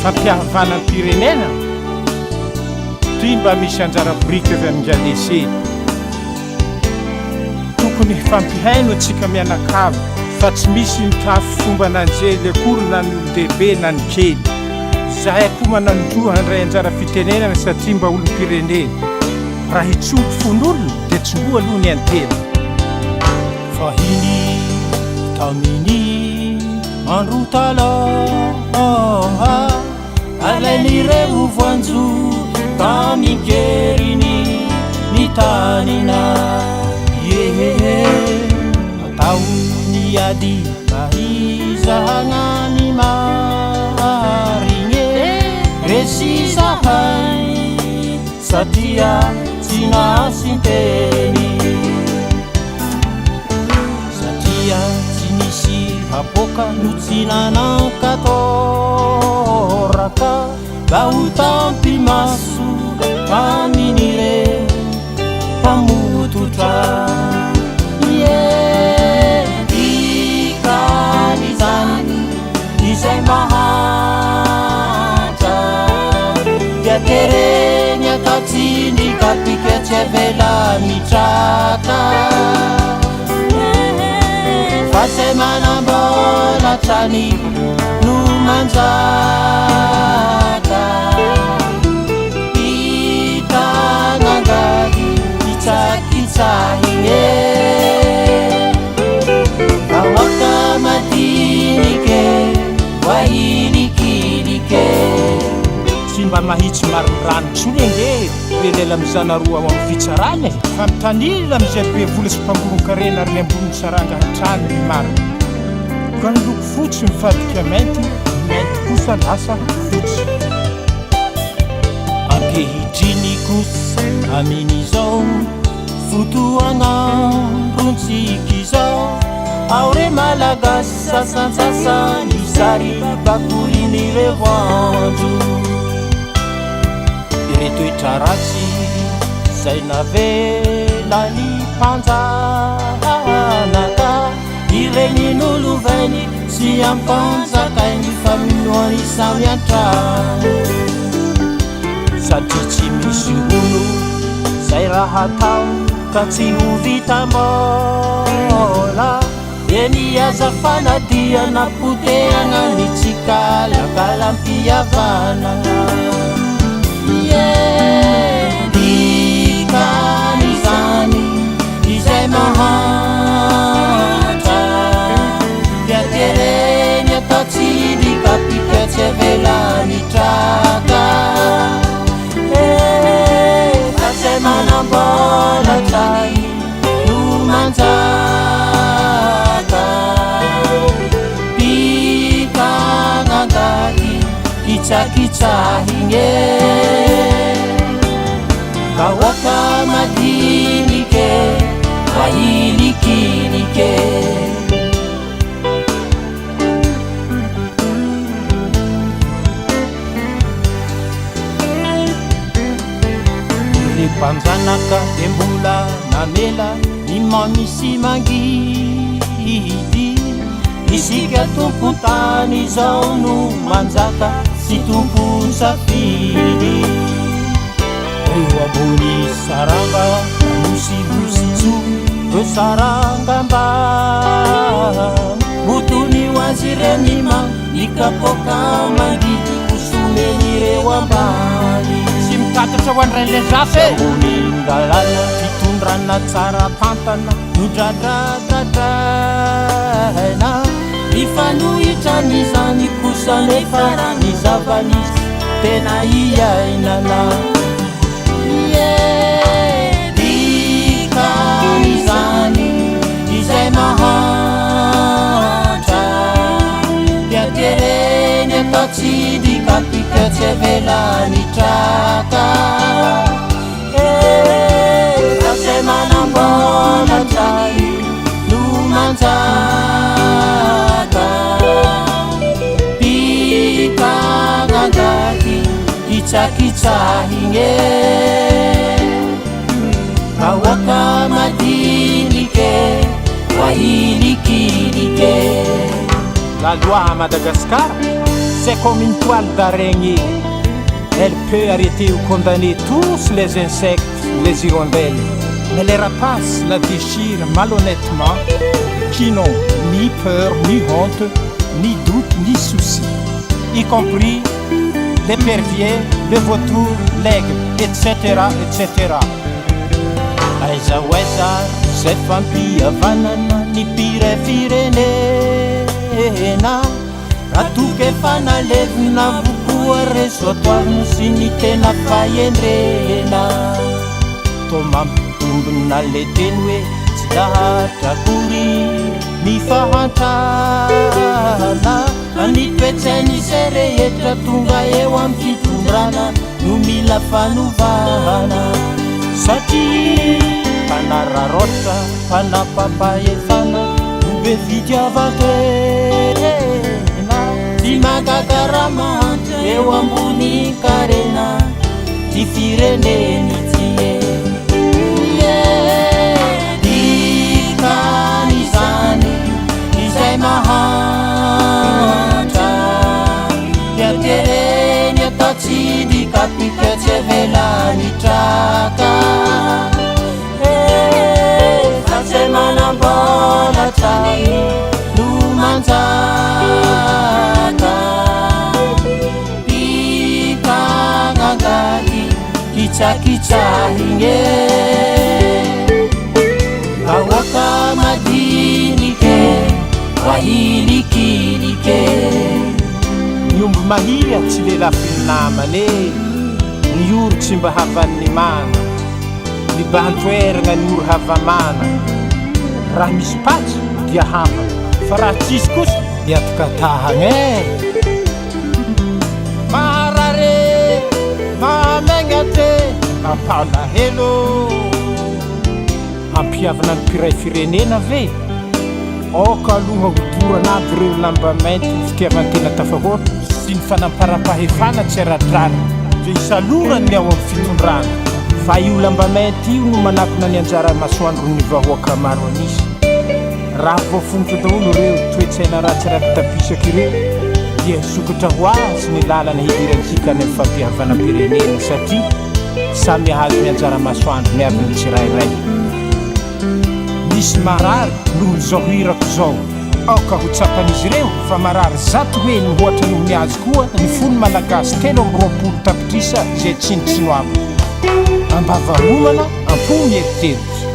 fampiavanany pirenena ty mba misy anjara borika avy amin'ngaleseny tokony fampihaino atsika mianakavy fa tsy misy mitafy fomba nanjely akory na ny olon-dehibe na ny kely zahay akoa manandroa handray anjara fitenenana satria mba olom-pirenena raha hitsoky fon'olona dia tsomboa aloha ny antena fahiny taminy androtaloha alain'ireo voanjo tamikeriny ny tanina yehehe atao ny ady mahizahana ny marigny resisahay satria tsy nasinteny satria tsy nisy hapoka no tsy nanankatoraka mba ho tampy maso amin'ireo mpamototra dikany zany izay mahatra dia tereny atatsiny kapika tsy avela mitraka fa zay manambola trany no manjaka hitanangady hitsakitsahine awaka madinike wahilikilike tsy mba mahitsy marindrano tsony enge relela amizanaroa ao amin'ny fitsarany fa mitanila amizay be vola sy mpangorokarena ary ny ambony saranga hatrany ny marina ka ny loko fotsy mifadika mainty mainty kosa lasa fotsy ankehitriny kosa amin'izao fotoagnandrontsika aure malagasy sasantsasany sary bakolin'ireo voanjo iretoetra ratsy zay navelany mpanjanaka iregnin'olo vainy sy ampanjakainy faminoany samy antrano satria tsy misy olo zay raha tao ka tsy ho vitambola eny azafanadia napoteagna ny tsikalakalambpiavana dikany zany izay mahatra dia tereny atatsiny kapika tsy avela mitraka fa zay manambola trany no manjaka pikanangady hitsakitsahine kawaka madinike wahilikinike panjanaka dembola namela ny mamisy mangidy isika tompon-tany zao no manjaka sy tompon safidy reo ambony saranga mosibositso reo saranga mbany botony hoazy renima nikapoka mangidy kosomen'ireo ambany tatatra ho andray lezafy oningalala fitondrana tsara pantana nodradradradraina ifanohitran'izany kosa nefa ny zavanisy tena iainana dikanyzany izay mahatra dia tereny atatsiny kapika tsy avela mitraka fa zay manambola trany no manjaka pikanangady hitsakitsahine kawaka madinike wahilikinike la loi à Madagascar c'est comme une toile d'araignée. Elle peut arrêter ou condamner tous les insectes, les hirondelles. Mais les rapaces la déchirent malhonnêtement, qui n'ont ni peur, ni honte, ni doute, ni souci, y compris l'épervier, le vautour, l'aigle, etc., etc. Aiza oaiza zay fampihavanana ny mpire firenena, atoky efa nalevina vokoa resoatoariny sy ny tena fahendrena. To mampitombona le teny hoe tsy lahatra akory ny fahantrana, ny toetsainy zay rehetra tonga eo amin'ny fitondrana no mila fanovana. Satria mpanararotra, mpanapampahefana no be fitiavan-tena, tsy magagaramahantra eo ambony karena ty fireneny ty dikan'izany izay mahantra tiatereny atao tsy dikapika tsy avelany traka, fa zay manambolatra no manjaka pikanangady kitsakitsahigny vahoaka madinike vahilikilike. Ny omby mahia tsy le lafiny namane, ny oro tsy mba havan'ny mana, ny bahantoeragna ny oro havamana. Raha misy patsy dia hava, fa raha tsisy kosa dia atikatahagna. Maharare mahamegna te mampalahelo, ampihavana ny mpiray firenena ve? Oka aloha hodorana aby ireo lamba mainty fitiavan-tena tafahôtra sy ny fanamparapahefana tsy aradrana fe isalorany ny ao amin'ny fitondrana. Fa io lamba mainty io no manakona ny anjara masoandro ny vahoaka maro anisy. Raha voafonitra daholo ireo toetsaina ratsiratsy tapisaky ireo dia sokatra ho azy ny lalana hidirantsika ny fampihavanam-pirenena, satria samy ahazo ny anjara masoandro miavy ny tsirairay. Misy marary noho zao hirako zao, aoka ho tsapan'izy ireo fa marary zato hoe ny ohatra noho ny azy koa ny fony malagasy 3 tapitrisa zay tsinitsinoako ambava homana ampony eritseritsy.